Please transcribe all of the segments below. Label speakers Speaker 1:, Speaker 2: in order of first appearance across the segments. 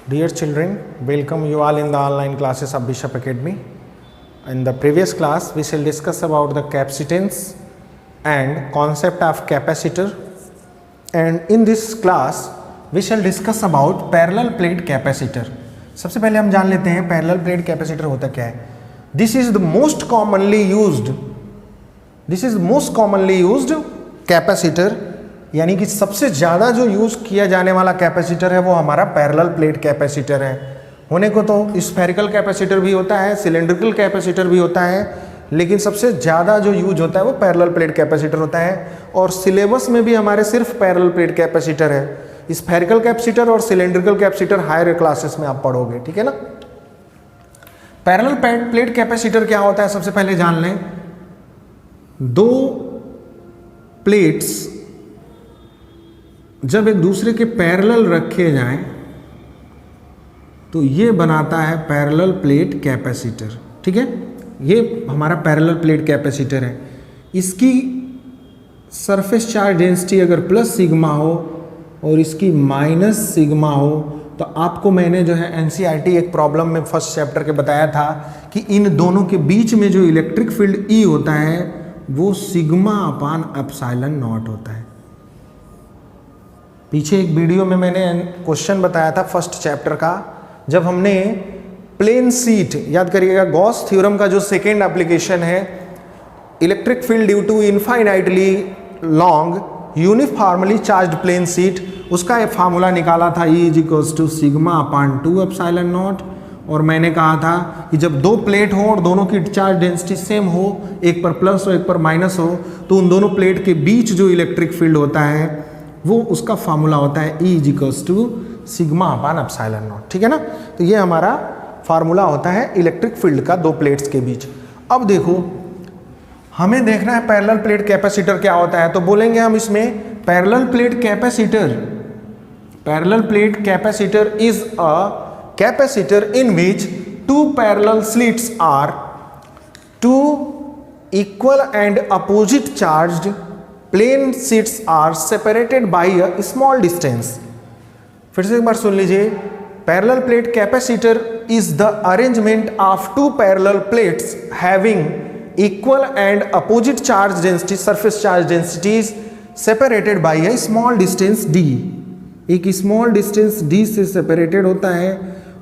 Speaker 1: Dear children, welcome you all in the online classes of Bishop Academy. In the previous class, we shall discuss about the capacitance and concept of capacitor. And in this class, we shall discuss about parallel plate capacitor. सबसे पहले हम जान लेते हैं parallel plate capacitor होता क्या है. This is the most commonly used capacitor. यानी कि सबसे ज़्यादा जो यूज़ किया जाने वाला कैपेसिटर है वो हमारा पैरेलल प्लेट कैपेसिटर है. होने को तो स्फेरिकल कैपेसिटर भी होता है, सिलेंड्रिकल कैपेसिटर भी होता है, लेकिन सबसे ज़्यादा जो यूज होता है वो पैरेलल प्लेट कैपेसिटर होता है. और सिलेबस में भी हमारे सिर्फ पैरेलल प्लेट कैपेसिटर है. स्फेरिकल कैपेसिटर और सिलेंड्रिकल कैपेसिटर हायर क्लासेस में आप पढ़ोगे, ठीक है ना. पैरेलल प्लेट कैपेसिटर क्या होता है सबसे पहले जान लें. दो प्लेट्स जब एक दूसरे के पैरेलल रखे जाएं तो ये बनाता है पैरेलल प्लेट कैपेसिटर. ठीक है, ये हमारा पैरेलल प्लेट कैपेसिटर है. इसकी सरफेस चार्ज डेंसिटी अगर प्लस सिग्मा हो और इसकी माइनस सिग्मा हो तो आपको मैंने जो है एनसीईआरटी एक प्रॉब्लम में फर्स्ट चैप्टर के बताया था कि इन दोनों के बीच में जो इलेक्ट्रिक फील्ड ई होता है वो सिग्मा अपान एप्सिलॉन नॉट होता है. पीछे एक वीडियो में मैंने क्वेश्चन बताया था फर्स्ट चैप्टर का, जब हमने प्लेन शीट, याद करिएगा गॉस थ्योरम का जो सेकेंड एप्लीकेशन है, electric field due to infinitely long uniformly charged plane sheet, उसका एक फार्मूला निकाला था E equals to sigma upon 2 epsilon naught. और मैंने कहा था कि जब दो प्लेट हो और दोनों की चार्ज डेंसिटी सेम हो, एक पर प्लस हो एक पर माइनस हो, तो उन दोनों प्लेट के बीच जो इलेक्ट्रिक फील्ड होता है वो उसका फार्मूला होता है E equals to sigma upon epsilon naught. ठीक है ना. तो ये हमारा फार्मूला होता है इलेक्ट्रिक फील्ड का दो प्लेट्स के बीच. अब देखो हमें देखना है पैरेलल प्लेट कैपेसिटर क्या होता है. तो बोलेंगे हम इसमें parallel plate capacitor is a capacitor in which two parallel slits are two equal and opposite charged plane sheets are separated by a small distance. फिर से एक बार सुन लीजिए. Parallel plate capacitor is the arrangement of two parallel plates having equal and opposite charge density, surface charge densities separated by a small distance d. एक small distance d से separated होता है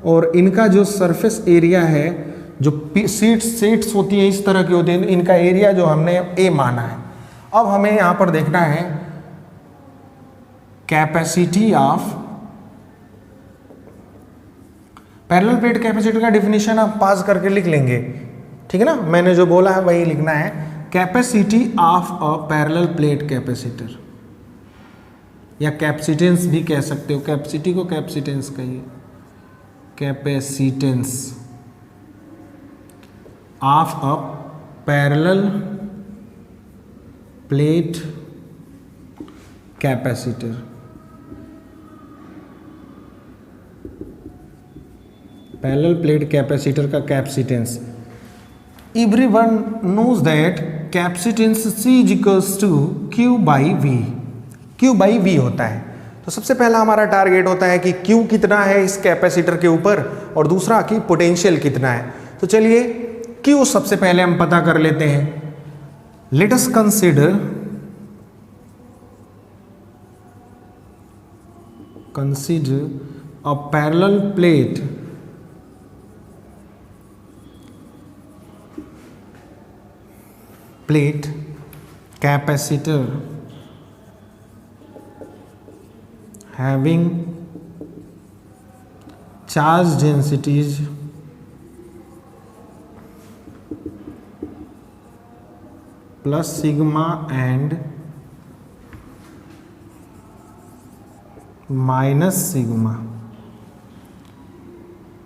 Speaker 1: और इनका जो सरफेस एरिया है, जो sheets होती है इस तरह की होती है, इनका एरिया जो हमने a माना है. अब हमें यहां पर देखना है capacity of parallel plate capacitor का डेफिनेशन आप पास करके लिख लेंगे. ठीक है ना, मैंने जो बोला है वही लिखना है. Capacity of a parallel plate capacitor, या कैपेसिटेंस भी कह सकते हो. कैपेसिटी को कैपेसिटेंस कहिए. Capacitance of a parallel plate capacitor. Parallel plate capacitor का capacitance. Everyone knows that capacitance C is equals to Q by V. Q by V होता है. तो सबसे पहला हमारा टारगेट होता है कि Q कितना है इस कैपेसिटर के ऊपर और दूसरा कि पोटेंशियल कितना है. तो चलिए Q सबसे पहले हम पता कर लेते हैं. Let us consider a parallel plate capacitor having charge densities plus sigma and minus sigma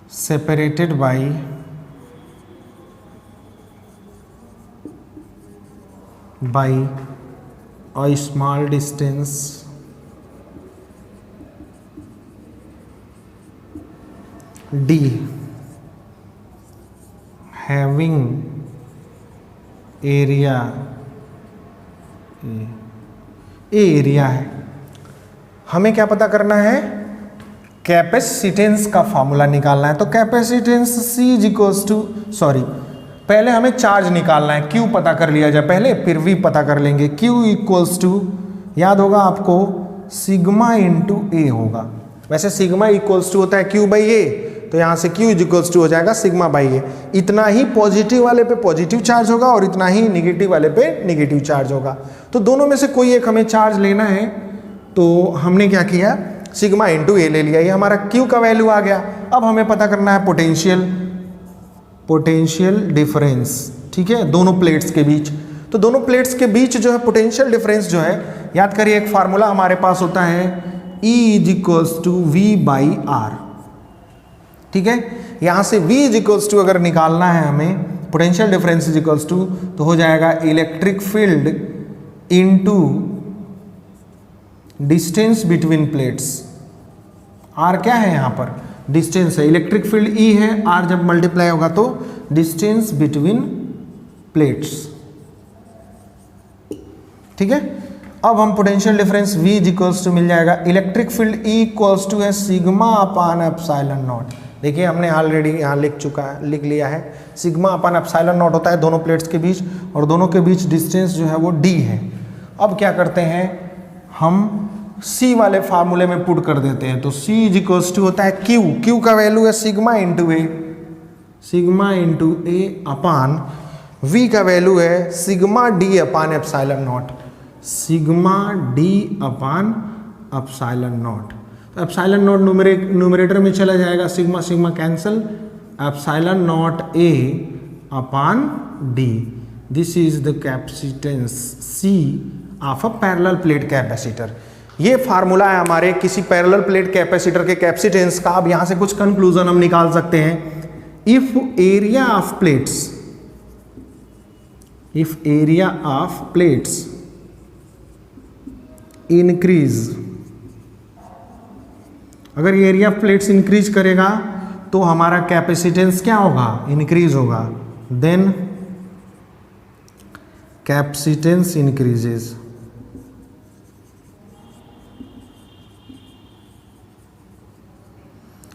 Speaker 1: separated by a small distance d, having area A area है. हमें क्या पता करना है? कैपेसिटेंस का फॉर्मूला निकालना है। तो capacitance C is equals to, sorry पहले हमें चार्ज निकालना है, Q पता कर लिया जाए पहले, फिर V पता कर लेंगे। Q इक्वल्स टू, याद होगा आपको, सिग्मा इंटू ए होगा। वैसे सिग्मा इक्वल्स टू होता है Q बाई ए, तो यहाँ से Q इज इक्वल्स टू हो जाएगा सिग्मा बाई ए। इतना ही पॉजिटिव वाले पे पॉजिटिव चार्ज होगा और इतना ही निगेटिव वाले पे निगेटिव चार्ज होगा। तो दोनों में से कोई एक हमें चार्ज लेना है, तो हमने क्या किया, सिग्मा इंटू ए ले लिया, ये हमारा Q का वैल्यू आ गया। अब हमें पता करना है पोटेंशियल डिफरेंस, ठीक है, दोनों प्लेट्स के बीच। तो दोनों प्लेट्स के बीच जो है पोटेंशियल डिफरेंस जो है, याद करिए एक फार्मूला हमारे पास होता है E is equals to V by r, ठीक है। यहाँ से V इज इक्वल्स टू अगर निकालना है हमें, potential difference is equals to, तो हो जाएगा electric field into distance between plates. R क्या है यहाँ पर, डिस्टेंस है, इलेक्ट्रिक फील्ड E है, आर जब मल्टीप्लाई होगा तो डिस्टेंस बिटवीन प्लेट्स, ठीक है। अब हम potential difference V is equals to मिल जाएगा, electric field E equals to है सिग्मा अपान एप्सिलॉन नॉट। देखिए हमने ऑलरेडी यहाँ लिख लिया है, सिग्मा अपान एप्सिलॉन नॉट होता है दोनों प्लेट्स के बीच, और दोनों के बीच डिस्टेंस जो है वो D है। अब क्या करते हैं, हम C वाले फार्मूले में पुट कर देते हैं। तो C इज इक्वल्स टू होता है Q का वैल्यू है sigma into A upon V का वैल्यू है sigma D upon epsilon not, sigma D upon epsilon naught. तो एप्सिलॉन नॉट न्यूमरेटर में चला जाएगा, sigma sigma cancel, epsilon naught A upon D। This is the capacitance C of a parallel plate capacitor. ये formula है हमारे किसी parallel plate capacitor के capacitance का। अब यहां से कुछ कंक्लूजन हम निकाल सकते हैं। If area of plates increase, अगर एरिया ऑफ प्लेट्स इंक्रीज करेगा तो हमारा कैपेसिटेंस क्या होगा, इंक्रीज होगा। देन कैपेसिटेंस इंक्रीजेज,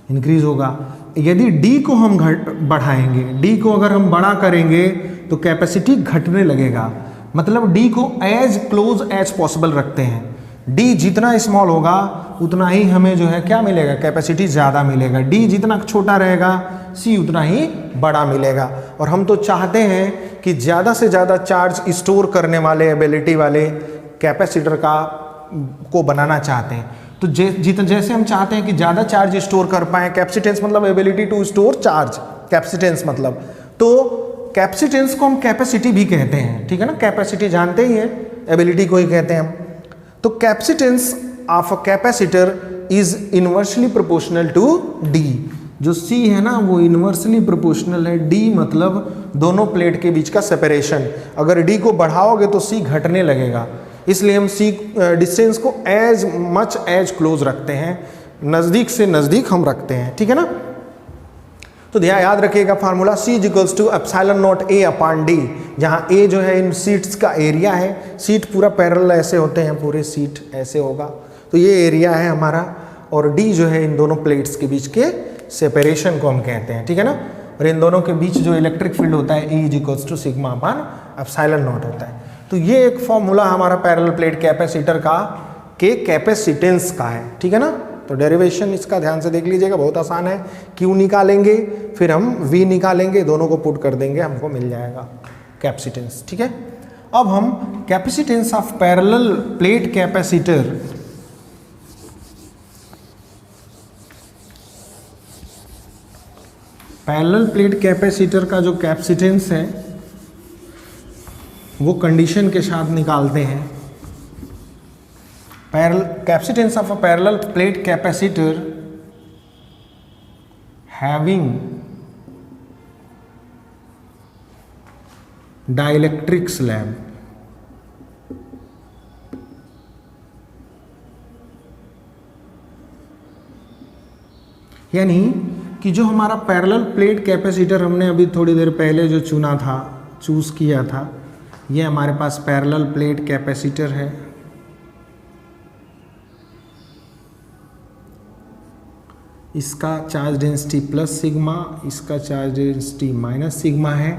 Speaker 1: इंक्रीज होगा। यदि D को हम बढ़ाएंगे, D को अगर हम बड़ा करेंगे तो कैपेसिटी घटने लगेगा। मतलब D को एज क्लोज एज पॉसिबल रखते हैं। D जितना स्मॉल होगा उतना ही हमें जो है क्या मिलेगा, कैपेसिटी ज़्यादा मिलेगा। D जितना छोटा रहेगा C उतना ही बड़ा मिलेगा। और हम तो चाहते हैं कि ज़्यादा से ज़्यादा चार्ज स्टोर करने वाले एबिलिटी वाले कैपेसिटर को बनाना चाहते हैं। तो जैसे हम चाहते हैं कि ज़्यादा चार्ज स्टोर कर पाएँ, कैपेसिटेंस मतलब ability to store charge, capacitance मतलब, तो कैपेसिटेंस को हम कैपेसिटी भी कहते हैं, ठीक है ना। कैपेसिटी जानते ही है, एबिलिटी को ही कहते हैं हम। तो capacitance of a capacitor is inversely proportional to D। जो C है ना वो इनवर्सली प्रोपोर्शनल है, D मतलब दोनों प्लेट के बीच का सेपरेशन। अगर D को बढ़ाओगे तो C घटने लगेगा, इसलिए हम C डिस्टेंस को एज मच एज क्लोज रखते हैं, नज़दीक से नज़दीक हम रखते हैं, ठीक है ना। तो ध्यान याद रखिएगा formula C is equals to epsilon naught A upon D, जहाँ A जो है इन सीट्स का एरिया है। सीट पूरा पैरेलल ऐसे होते हैं, पूरे सीट ऐसे होगा, तो ये एरिया है हमारा, और D जो है इन दोनों प्लेट्स के बीच के सेपरेशन को हम कहते हैं, ठीक है ना। और इन दोनों के बीच जो इलेक्ट्रिक फील्ड होता है E is equals to sigma upon epsilon naught होता है। तो ये एक फॉर्मूला हमारा पैरेलल प्लेट कैपेसिटर का के कैपेसिटेंस का है, ठीक है ना। तो डेरिवेशन इसका ध्यान से देख लीजिएगा, बहुत आसान है। Q निकालेंगे, फिर हम V निकालेंगे, दोनों को पुट कर देंगे, हमको मिल जाएगा कैपेसिटेंस, ठीक है। अब हम capacitance of parallel plate capacitor, parallel plate capacitor का जो कैपेसिटेंस है वो कंडीशन के साथ निकालते हैं। Capacitance of a parallel plate capacitor having dielectric slab, यानी कि जो हमारा पैरेलल प्लेट कैपेसिटर हमने अभी थोड़ी देर पहले जो चूज किया था, ये हमारे पास पैरेलल प्लेट कैपेसिटर है। इसका चार्ज डेंसिटी प्लस सिग्मा, इसका चार्ज डेंसिटी माइनस सिग्मा है।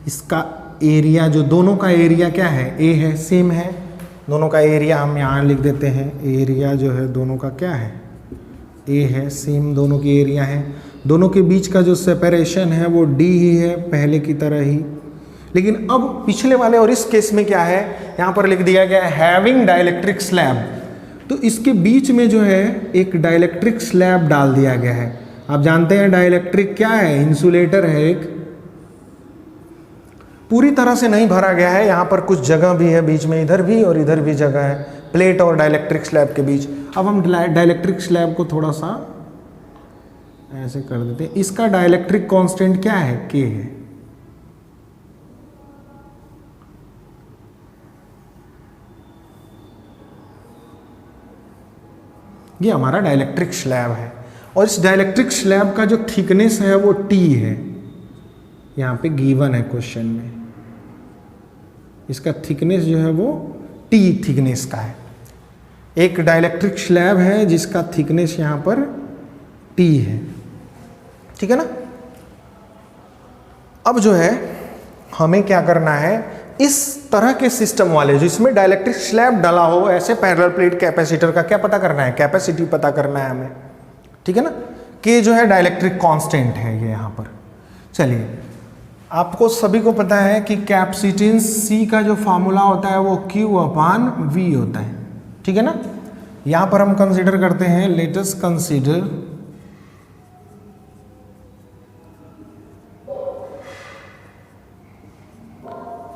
Speaker 1: इसका एरिया, जो दोनों का एरिया क्या है, ए है, सेम है। दोनों का एरिया हम यहाँ लिख देते हैं, एरिया जो है दोनों का क्या है, ए है, सेम दोनों की एरिया है। दोनों के बीच का जो सेपरेशन है वो डी ही है, पहले की तरह ही। लेकिन अब पिछले वाले और इस केस में क्या है, यहाँ पर लिख दिया गया है हैविंग डाइलेक्ट्रिक स्लैब, तो इसके बीच में जो है एक डाइलेक्ट्रिक स्लैब डाल दिया गया है। आप जानते हैं डाइलेक्ट्रिक क्या है, इंसुलेटर है एक, पूरी तरह से नहीं भरा गया है, यहाँ पर कुछ जगह भी है बीच में, इधर भी और इधर भी जगह है, प्लेट और डाइलेक्ट्रिक स्लैब के बीच। अब हम डाइलेक्ट्रिक स्लैब को थोड़ा सा ऐसे कर देते हैं। इसका डाइलेक्ट्रिक कांस्टेंट क्या है, के है। ये हमारा डाइलेक्ट्रिक स्लैब है और इस डाइलेक्ट्रिक स्लैब का जो थिकनेस है वो टी है, यहाँ पे गिवन है क्वेश्चन में। इसका थिकनेस जो है वो टी थिकनेस का है। एक डाइलेक्ट्रिक स्लैब है जिसका थिकनेस यहाँ पर टी है, ठीक है ना। अब जो है हमें क्या करना है, इस तरह के सिस्टम वाले जिसमें डाइलेक्ट्रिक स्लैब डाला हो, ऐसे पैरेलल प्लेट कैपेसिटर का क्या पता करना है, कैपेसिटी पता करना है हमें, ठीक है ना। के जो है डाइलेक्ट्रिक कांस्टेंट है ये यहाँ पर। चलिए, आपको सभी को पता है कि कैपेसिटेंस सी का जो फार्मूला होता है वो Q/V होता है, ठीक है ना। यहाँ पर हम कंसीडर करते हैं, let us consider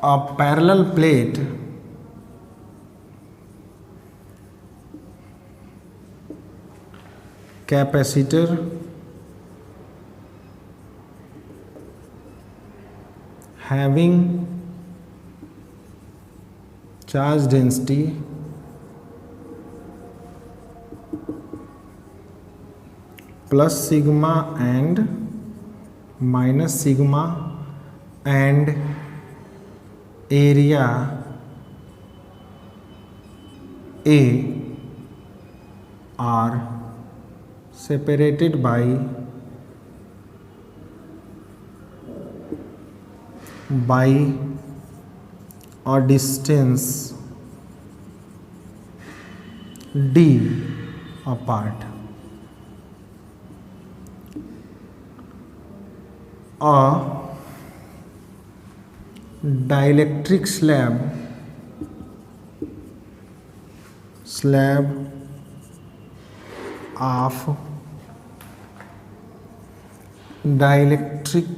Speaker 1: a parallel plate capacitor having charge density plus sigma and minus sigma and area A are separated by a distance d apart. A dielectric slab of dielectric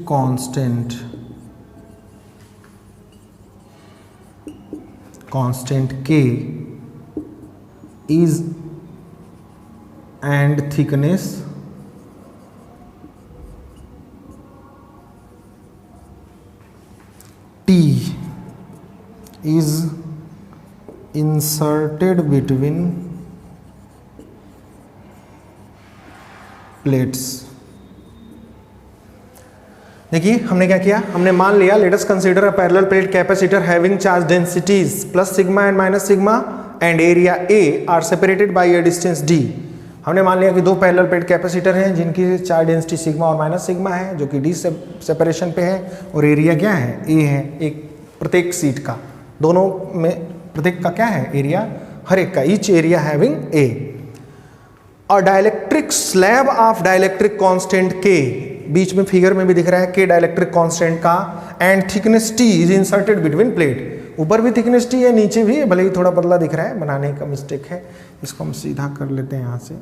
Speaker 1: constant K is and thickness T is inserted between plates। देखिए हमने क्या किया, हमने मान लिया let us consider a parallel plate capacitor having charge densities plus sigma and minus sigma and area A R separated by a distance D. हमने मान लिया कि दो पैरेलल प्लेट कैपेसिटर हैं जिनकी चार्ज डेंसिटी सिग्मा और माइनस सिग्मा है, जो कि डी सेपरेशन पे है, और एरिया क्या है, ए है, एक प्रत्येक सीट का, दोनों में प्रत्येक का क्या है, एरिया, हर एक का, ईच एरिया हैविंग ए। और dielectric slab of dielectric constant K, बीच में फिगर में भी दिख रहा है के डाइलेक्ट्रिक कांस्टेंट का, and thickness T is inserted between plate. ऊपर भी थिकनेस टी है, नीचे भी, भले ही थोड़ा पतला दिख रहा है, बनाने का मिस्टेक है, इसको हम सीधा कर लेते हैं यहाँ से।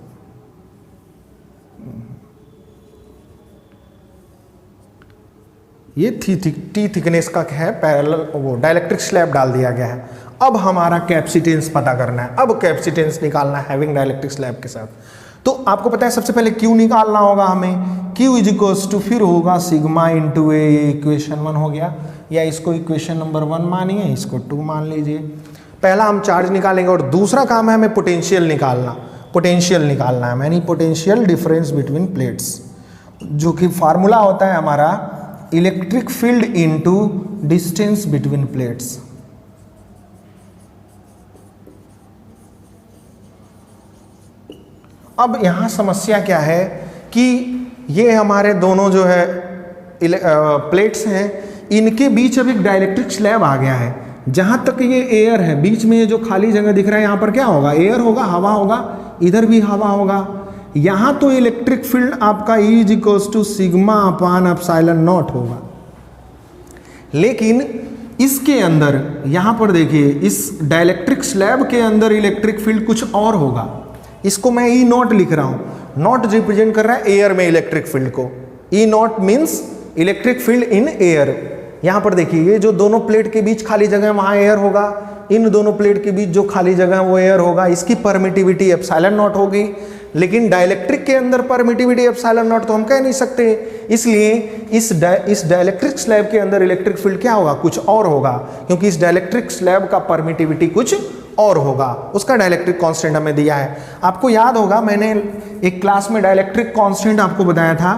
Speaker 1: ये टी थिकनेस का है पैरेलल, वो डाइलेक्ट्रिक स्लैब डाल दिया गया है। अब हमारा कैपेसिटेंस पता करना है, अब कैपेसिटेंस निकालना है हैविंग डाइलेक्ट्रिक स्लैब के साथ। तो आपको पता है सबसे पहले Q निकालना होगा हमें, Q इज इक्वल्स टू फिर होगा सिग्मा इंटू ए, ये इक्वेशन 1 हो गया, या इसको इक्वेशन नंबर 1 मानिए, इसको 2 मान लीजिए। पहला हम चार्ज निकालेंगे और दूसरा काम है हमें पोटेंशियल निकालना, पोटेंशियल निकालना है, यानी पोटेंशियल डिफरेंस बिटवीन प्लेट्स, जो कि फार्मूला होता है हमारा electric field into distance between plates. अब यहां समस्या क्या है कि ये हमारे दोनों जो है प्लेट्स हैं, इनके बीच अब एक डाइलेक्ट्रिक स्लैब आ गया है। जहाँ तक ये एयर है, बीच में ये जो खाली जगह दिख रहा है, यहाँ पर क्या होगा, एयर होगा, हवा होगा, इधर भी हवा होगा। यहाँ तो इलेक्ट्रिक फील्ड आपका E is equals to sigma upon epsilon naught होगा। लेकिन इसके अंदर यहाँ पर देखिए, इस डाइलेक्ट्रिक स्लैब के अंदर इलेक्ट्रिक फील्ड कुछ और होगा। इसको मैं E नॉट लिख रहा हूँ। नॉट रिप्रेजेंट कर रहा है एयर में इलेक्ट्रिक फील्ड को। E not means electric field in air. यहाँ पर देखिए, ये जो दोनों प्लेट के बीच खाली जगह है वहाँ एयर होगा, इन दोनों प्लेट के बीच जो खाली जगह है वो एयर होगा। इसकी परमिटिविटी एप्सिलॉन नॉट होगी। लेकिन डाइलेक्ट्रिक के अंदर परमिटिविटी एप्सिलॉन नॉट तो हम कह नहीं सकते, इसलिए इस डाइलेक्ट्रिक स्लैब के अंदर इलेक्ट्रिक फील्ड क्या होगा, कुछ और होगा, क्योंकि इस डाइलेक्ट्रिक स्लैब का परमिटिविटी कुछ और होगा। उसका डाइलेक्ट्रिक कांस्टेंट हमें दिया है। आपको याद होगा, मैंने एक क्लास में डाइलेक्ट्रिक कांस्टेंट आपको बताया था।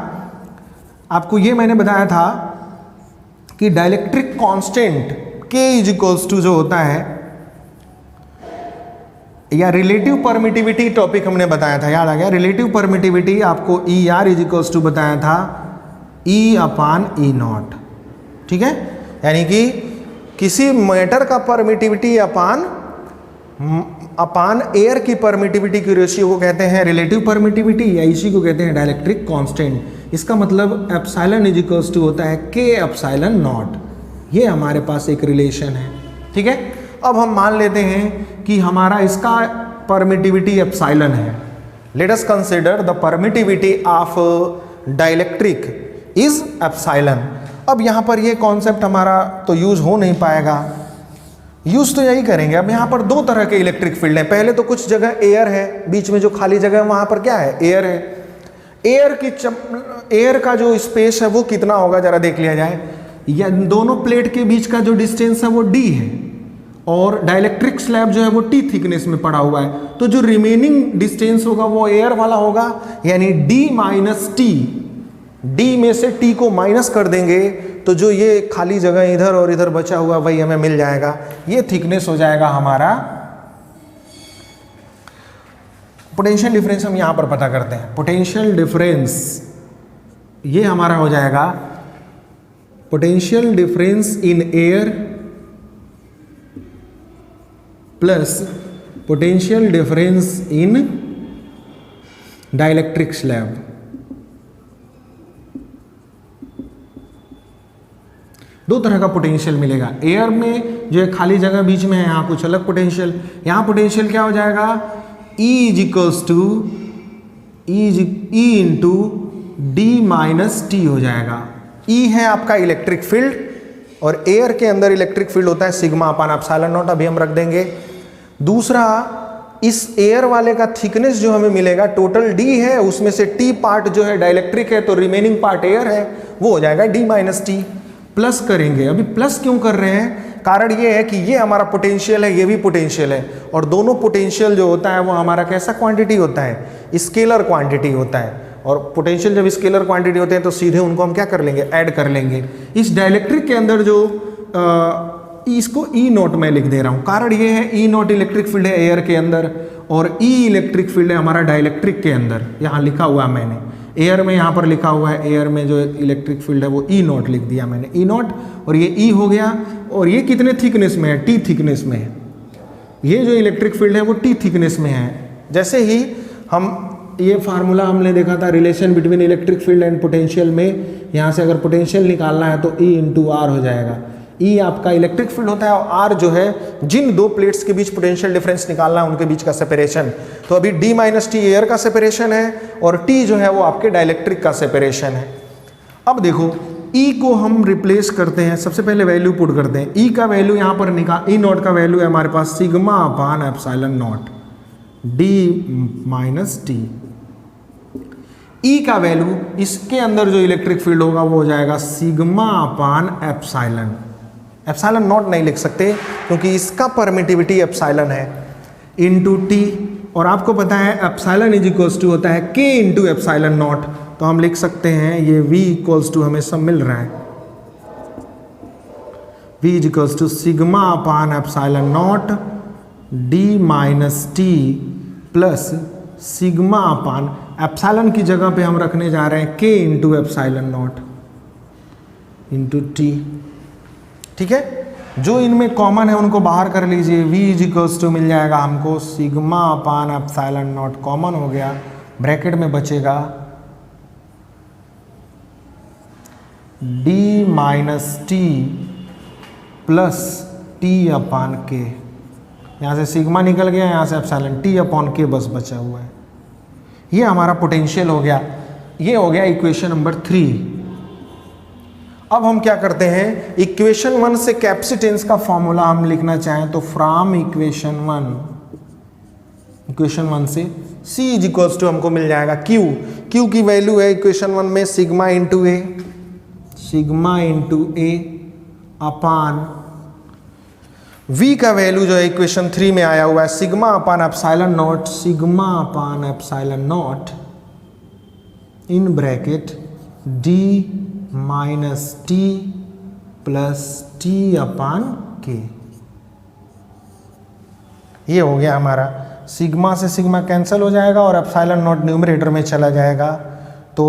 Speaker 1: आपको ये मैंने बताया था कि dielectric constant K is equals to जो होता है, या रिलेटिव परमिटिविटी टॉपिक हमने बताया था, याद आ गया। रिलेटिव परमिटिविटी आपको ER इज इक्वल्स टू बताया था E अपान E नॉट। ठीक है, यानी कि किसी मैटर का परमिटिविटी अपान एयर की परमिटिविटी की रेशियो को कहते हैं रिलेटिव परमिटिविटी, या इसी को कहते हैं डाइलेक्ट्रिक कांस्टेंट। इसका मतलब एप्सिलॉन इज इक्वल्स टू होता है K एप्सिलॉन नॉट। ये हमारे पास एक रिलेशन है। ठीक है, अब हम मान लेते हैं कि हमारा इसका परमिटिविटी एप्सिलॉन है। Let us consider the permittivity of dielectric is epsilon. अब यहाँ पर ये कॉन्सेप्ट हमारा तो यूज हो नहीं पाएगा, यूज तो यही करेंगे। अब यहाँ पर दो तरह के इलेक्ट्रिक फील्ड हैं। पहले तो कुछ जगह एयर है, बीच में जो खाली जगह है वहाँ पर क्या है, एयर है। एयर का जो स्पेस है वो कितना होगा जरा देख लिया जाए। या दोनों प्लेट के बीच का जो डिस्टेंस है वो D है, और डाइलेक्ट्रिक स्लैब जो है वो T थिकनेस में पड़ा हुआ है। तो जो रिमेनिंग डिस्टेंस होगा वो एयर वाला होगा, यानी D माइनस T। D में से T को माइनस कर देंगे तो जो ये खाली जगह इधर और इधर बचा हुआ वही हमें मिल जाएगा। ये थिकनेस हो जाएगा हमारा। पोटेंशियल डिफरेंस हम यहां पर पता करते हैं। पोटेंशियल डिफरेंस ये हमारा हो जाएगा potential difference in air plus potential difference in dielectric slab. दो तरह का पोटेंशियल मिलेगा। एयर में जो है खाली जगह बीच में है, यहाँ कुछ अलग पोटेंशियल। यहाँ पोटेंशियल क्या हो जाएगा, E is equals to E into D minus T हो जाएगा। E है आपका इलेक्ट्रिक फील्ड, और एयर के अंदर इलेक्ट्रिक फील्ड होता है सिग्मा अपान एप्सिलॉन नॉट, अभी हम रख देंगे। दूसरा, इस एयर वाले का थिकनेस जो हमें मिलेगा टोटल D है, उसमें से T पार्ट जो है डाइलेक्ट्रिक है, तो रिमेनिंग पार्ट एयर है, वो हो जाएगा D माइनस T। प्लस करेंगे। अभी प्लस क्यों कर रहे हैं, कारण ये है कि ये हमारा पोटेंशियल है, ये भी पोटेंशियल है, और दोनों पोटेंशियल जो होता है वो हमारा कैसा क्वांटिटी होता है, स्केलर क्वांटिटी होता है। और पोटेंशियल जब स्केलर क्वांटिटी होते हैं तो सीधे उनको हम क्या कर लेंगे, ऐड कर लेंगे। इस डाइलेक्ट्रिक के अंदर जो इसको E नॉट मैं लिख दे रहा हूँ, कारण ये है E नॉट इलेक्ट्रिक फील्ड है एयर के अंदर, और E इलेक्ट्रिक फील्ड है हमारा डाइलेक्ट्रिक के अंदर। यहाँ लिखा हुआ है मैंने, एयर में यहाँ पर लिखा हुआ है, एयर में जो इलेक्ट्रिक फील्ड है वो E नॉट लिख दिया मैंने, E नॉट, और ये E हो गया। और ये कितने थिकनेस में है, T थिकनेस में है। ये जो इलेक्ट्रिक फील्ड है वो T थिकनेस में है। जैसे ही हम ये फार्मूला हमने देखा था relation between electric field and potential में, यहाँ से अगर पोटेंशियल निकालना है तो E इंटू R हो जाएगा। E आपका इलेक्ट्रिक फील्ड होता है, और R जो है जिन दो प्लेट्स के बीच पोटेंशियल डिफरेंस निकालना है उनके बीच का सेपरेशन। तो अभी D माइनस T एयर का सेपरेशन है, और T जो है वो आपके डाइलेक्ट्रिक का सेपरेशन है। अब देखो E को हम रिप्लेस करते हैं, सबसे पहले वैल्यू पुट करते हैं। E का वैल्यू यहाँ पर E नॉट का वैल्यू है हमारे पास sigma upon epsilon naught D minus T। E का वैल्यू इसके अंदर जो इलेक्ट्रिक फील्ड होगा वो हो जाएगा sigma upon epsilon. Epsilon naught नहीं लिख सकते क्योंकि इसका परमिटिविटी एप्सिलॉन है, इंटू T। और आपको पता है एप्सिलॉन इज इक्वल्स टू होता है K इंटू एप्सिलॉन नॉट, तो हम लिख सकते हैं ये V इक्वल्स टू हमें सब मिल रहा है, V is equals to sigma upon epsilon naught D minus T plus sigma upon epsilon की जगह पे हम रखने जा रहे हैं K into epsilon naught into T. ठीक है, जो इनमें कॉमन है उनको बाहर कर लीजिए। v इज इक्वल्स टू मिल जाएगा हमको sigma upon epsilon naught, common हो गया, ब्रैकेट में बचेगा d minus t plus t upon K. यहाँ से सिग्मा निकल गया, यहाँ से एप्सिलॉन, टी अपॉन के बस बचा हुआ है। ये हमारा पोटेंशियल हो गया। ये हो गया इक्वेशन नंबर 3। अब हम क्या करते हैं, इक्वेशन 1 से कैपेसिटेंस का फॉर्मूला हम लिखना चाहें तो फ्रॉम इक्वेशन 1 से C इज इक्वल्स टू हमको मिल जाएगा Q की वैल्यू है इक्वेशन 1 में sigma into A upon V का वैल्यू जो है इक्वेशन 3 में आया हुआ है sigma upon epsilon naught in bracket D minus t plus t upon K. ये हो गया हमारा, सिग्मा से सिग्मा कैंसिल हो जाएगा और एप्सिलॉन नॉट न्यूमरेटर में चला जाएगा तो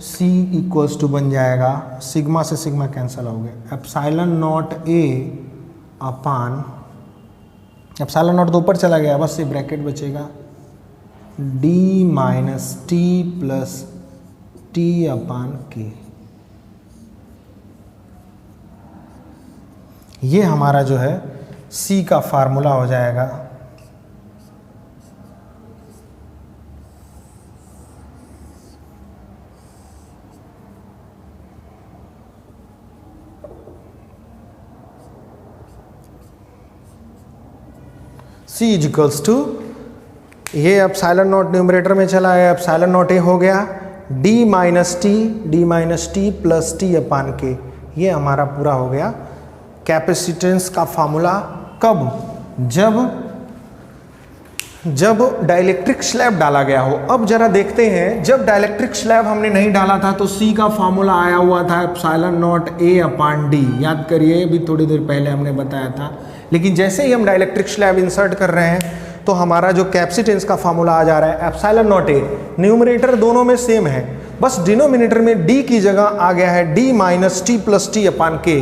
Speaker 1: C इक्वल्स टू बन जाएगा, सिग्मा से सिग्मा कैंसिल हो गया, epsilon naught A upon, epsilon naught तो ऊपर चला गया, बस ये ब्रैकेट बचेगा D minus t plus t upon K. ये हमारा जो है C का फार्मूला हो जाएगा। C इज इक्वल्स टू, ये एप्सिलॉन नॉट न्यूमरेटर में चला गया, एप्सिलॉन नॉट ए हो गया D minus t plus t upon K. ये हमारा पूरा हो गया कैपेसिटेंस का फार्मूला। कब? जब डाइलेक्ट्रिक स्लैब डाला गया हो। अब जरा देखते हैं, जब डाइलेक्ट्रिक स्लैब हमने नहीं डाला था तो C का फार्मूला आया हुआ था epsilon naught A upon D, याद करिए, अभी थोड़ी देर पहले हमने बताया था। लेकिन जैसे ही हम डाइलेक्ट्रिक स्लैब इंसर्ट कर रहे हैं तो हमारा जो कैपेसिटेंस का फार्मूला आ जा रहा है एप्सिलॉन नॉट ए, न्यूमरेटर दोनों में सेम है, बस डिनोमिनेटर में D की जगह आ गया है D minus t plus t upon K.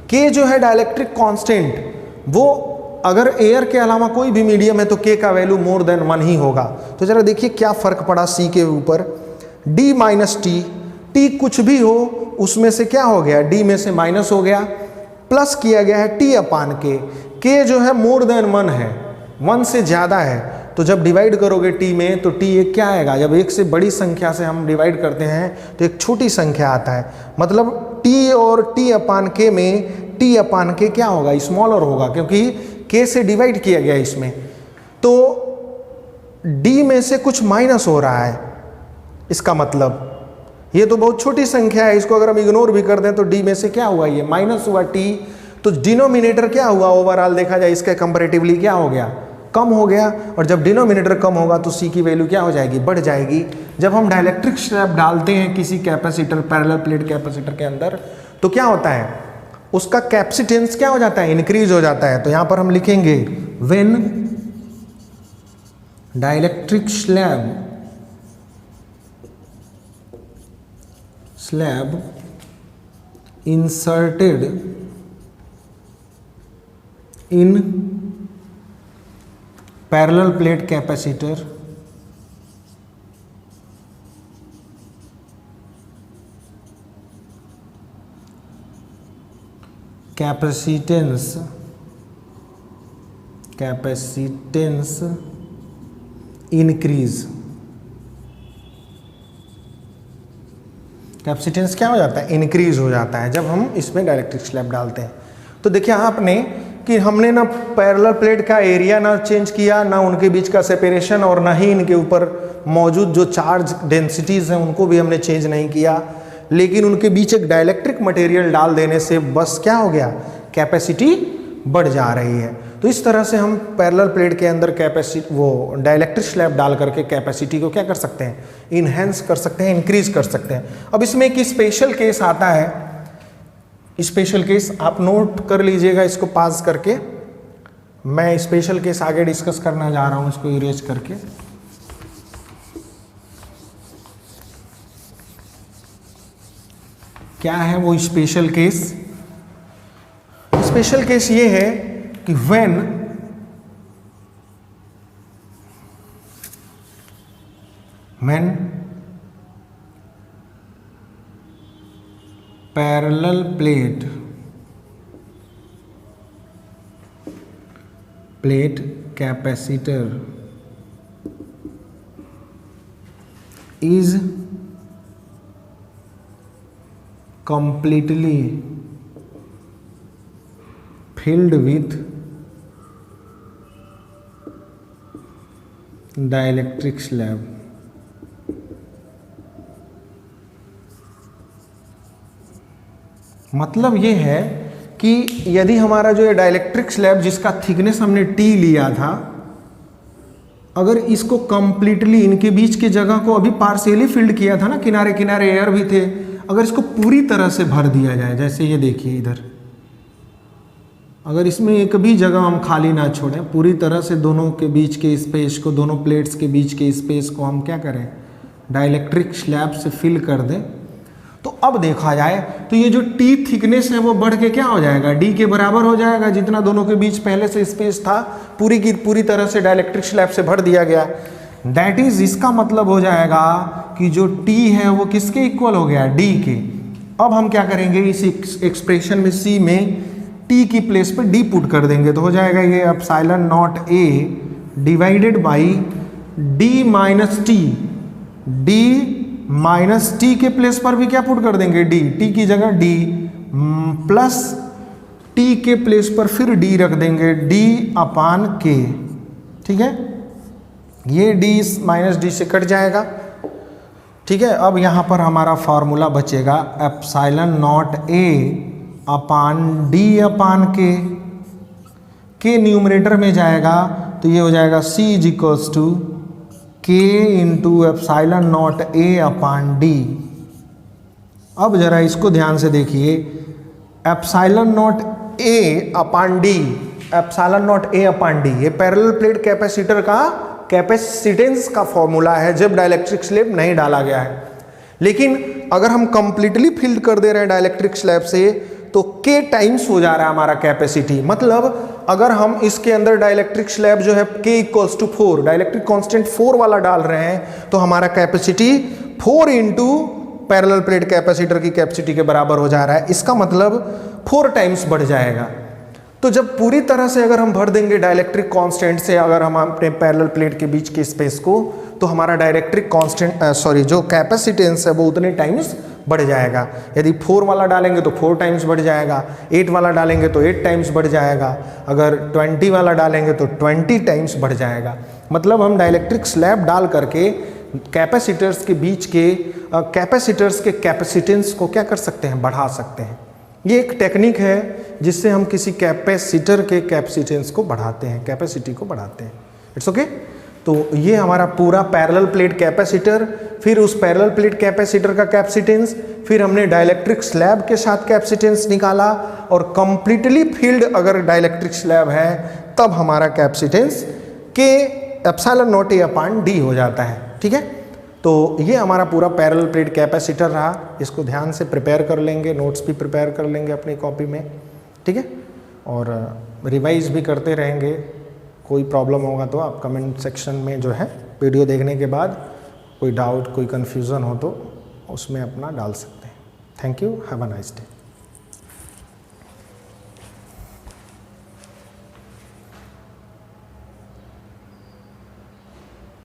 Speaker 1: के जो है डाइलेक्ट्रिक कांस्टेंट, वो अगर एयर के अलावा कोई भी मीडियम है तो के का वैल्यू मोर देन 1 ही होगा। तो जरा देखिए क्या फर्क पड़ा C के ऊपर, D माइनस टी कुछ भी हो उसमें से क्या हो गया, D में से माइनस हो गया, प्लस किया गया है T अपान के जो है मोर देन 1 है, 1 से ज़्यादा है। तो जब डिवाइड करोगे T में तो T एक क्या आएगा, जब एक से बड़ी संख्या से हम डिवाइड करते हैं तो एक छोटी संख्या आता है, मतलब T और T अपान के में T अपान के क्या होगा, स्मॉलर होगा, क्योंकि K से डिवाइड किया गया इसमें। तो D में से कुछ माइनस हो रहा है, इसका मतलब ये तो बहुत छोटी संख्या है, इसको अगर हम इग्नोर भी कर दें तो D में से क्या हुआ, ये माइनस हुआ T, तो डिनोमिनेटर क्या हुआ, ओवरऑल देखा जाए इसके कंपैरेटिवली क्या हो गया, कम हो गया। और जब डिनोमिनेटर कम होगा तो C की वैल्यू क्या हो जाएगी, बढ़ जाएगी। जब हम डाइलेक्ट्रिक स्लैब डालते हैं किसी कैपेसिटर, पैरेलल प्लेट कैपेसिटर के अंदर, तो क्या होता है, उसका कैपेसिटेंस क्या हो जाता है, इंक्रीज हो जाता है। तो यहां पर हम लिखेंगे when dielectric slab inserted in parallel plate capacitor capacitance increase. Capacitance क्या हो जाता है, इंक्रीज हो जाता है जब हम इसमें डाइलेक्ट्रिक स्लैब डालते हैं। तो देखिए आपने कि हमने ना पैरेलल प्लेट का एरिया ना चेंज किया, ना उनके बीच का सेपरेशन, और ना ही इनके ऊपर मौजूद जो चार्ज डेंसिटीज़ हैं उनको भी हमने चेंज नहीं किया, लेकिन उनके बीच एक डाइलेक्ट्रिक मटेरियल डाल देने से बस क्या हो गया, कैपेसिटी बढ़ जा रही है। तो इस तरह से हम पैरेलल प्लेट के अंदर डाइलेक्ट्रिक स्लैब डाल करके कैपेसिटी को क्या कर सकते हैं, इनहेंस कर सकते हैं, इंक्रीज कर सकते हैं। अब इसमें एक स्पेशल केस आता है, स्पेशल केस आप नोट कर लीजिएगा इसको पास करके। मैं स्पेशल केस आगे डिस्कस करना जा रहा हूँ, इसको इरेज करके। क्या है वो स्पेशल केस? स्पेशल केस ये है कि when parallel plate capacitor is completely filled with dielectric slab, मतलब ये है कि यदि हमारा जो ये डाइलेक्ट्रिक स्लैब जिसका थिकनेस हमने टी लिया था, अगर इसको कंप्लीटली इनके बीच की जगह को अभी पार्शियली फिल्ड किया था ना, किनारे किनारे एयर भी थे, अगर इसको पूरी तरह से भर दिया जाए, जैसे ये देखिए इधर, अगर इसमें एक भी जगह हम खाली ना छोड़ें, पूरी तरह से दोनों के बीच के स्पेस को, दोनों प्लेट्स के बीच के स्पेस को हम क्या करें, डाइलेक्ट्रिक स्लैब से फिल कर दें, तो अब देखा जाए तो ये जो टी थिकनेस है वो बढ़ के क्या हो जाएगा, डी के बराबर हो जाएगा, जितना दोनों के बीच पहले से स्पेस था पूरी की पूरी तरह से डाइलेक्ट्रिक स्लैब से भर दिया गया। दैट इज, इसका मतलब हो जाएगा कि जो टी है वो किसके इक्वल हो गया, डी के। अब हम क्या करेंगे, इस एक्सप्रेशन में सी में टी की प्लेस पे डी पुट कर देंगे, तो हो जाएगा ये epsilon naught A divided by D minus T, D minus T के प्लेस पर भी क्या पुट कर देंगे, डी, टी की जगह डी, प्लस टी के प्लेस पर फिर डी रख देंगे, डी अपान के। ठीक है, ये डी माइनस डी से कट जाएगा। ठीक है, अब यहाँ पर हमारा फॉर्मूला बचेगा epsilon naught A upon d upon K numerator में जाएगा, तो ये हो जाएगा C is equals to K into epsilon naught A upon d. अब जरा इसको ध्यान से देखिए, epsilon naught A upon d, epsilon naught A upon d, ये पैरेलल प्लेट कैपेसिटर का कैपेसिटेंस का फॉर्मूला है जब डाइलेक्ट्रिक स्लैब नहीं डाला गया है। लेकिन अगर हम कंप्लीटली फिल्ड कर दे रहे हैं डाइलेक्ट्रिक स्लैब से, तो के टाइम्स हो जा रहा है हमारा कैपेसिटी। मतलब अगर हम इसके अंदर डाइलेक्ट्रिक स्लैब जो है के इक्वल्स टू 4, डाइलेक्ट्रिक कांस्टेंट 4 वाला डाल रहे हैं, तो हमारा capacity 4 into parallel plate capacitor की कैपेसिटी के बराबर हो जा रहा है। इसका मतलब 4 टाइम्स बढ़ जाएगा। तो जब पूरी तरह से अगर हम भर देंगे डाइलेक्ट्रिक कांस्टेंट से, अगर हम अपने पैरेलल प्लेट के बीच के स्पेस को, तो हमारा डाइलेक्ट्रिक कांस्टेंट जो कैपेसिटेंस है वो उतने टाइम्स बढ़ जाएगा। यदि 4 वाला डालेंगे तो 4 टाइम्स बढ़ जाएगा, 8 वाला डालेंगे तो 8 टाइम्स बढ़ जाएगा, अगर 20 वाला डालेंगे तो 20 टाइम्स बढ़ जाएगा। मतलब हम डाइलेक्ट्रिक स्लैब डाल करके कैपेसिटर्स के बीच के कैपेसिटर्स के कैपेसिटेंस को क्या कर सकते हैं, बढ़ा सकते हैं। ये एक टेक्निक है जिससे हम किसी कैपेसिटर के कैपेसिटेंस को बढ़ाते हैं, कैपेसिटी को बढ़ाते हैं। It's okay. तो ये हमारा पूरा पैरेलल प्लेट कैपेसिटर, फिर उस पैरेलल प्लेट कैपेसिटर का कैपेसिटेंस, फिर हमने डाइलेक्ट्रिक स्लैब के साथ कैपेसिटेंस निकाला, और कंप्लीटली फील्ड अगर डाइलेक्ट्रिक स्लैब है तब हमारा कैपेसिटेंस के epsilon naught A upon D हो जाता है। ठीक है, तो ये हमारा पूरा पैरेलल प्लेट कैपेसिटर रहा। इसको ध्यान से प्रिपेयर कर लेंगे, नोट्स भी प्रिपेयर कर लेंगे अपनी कॉपी में। ठीक है, और रिवाइज भी करते रहेंगे। कोई प्रॉब्लम होगा तो आप कमेंट सेक्शन में जो है वीडियो देखने के बाद कोई डाउट, कोई कन्फ्यूज़न हो तो उसमें अपना डाल सकते हैं। Thank you, have a nice day.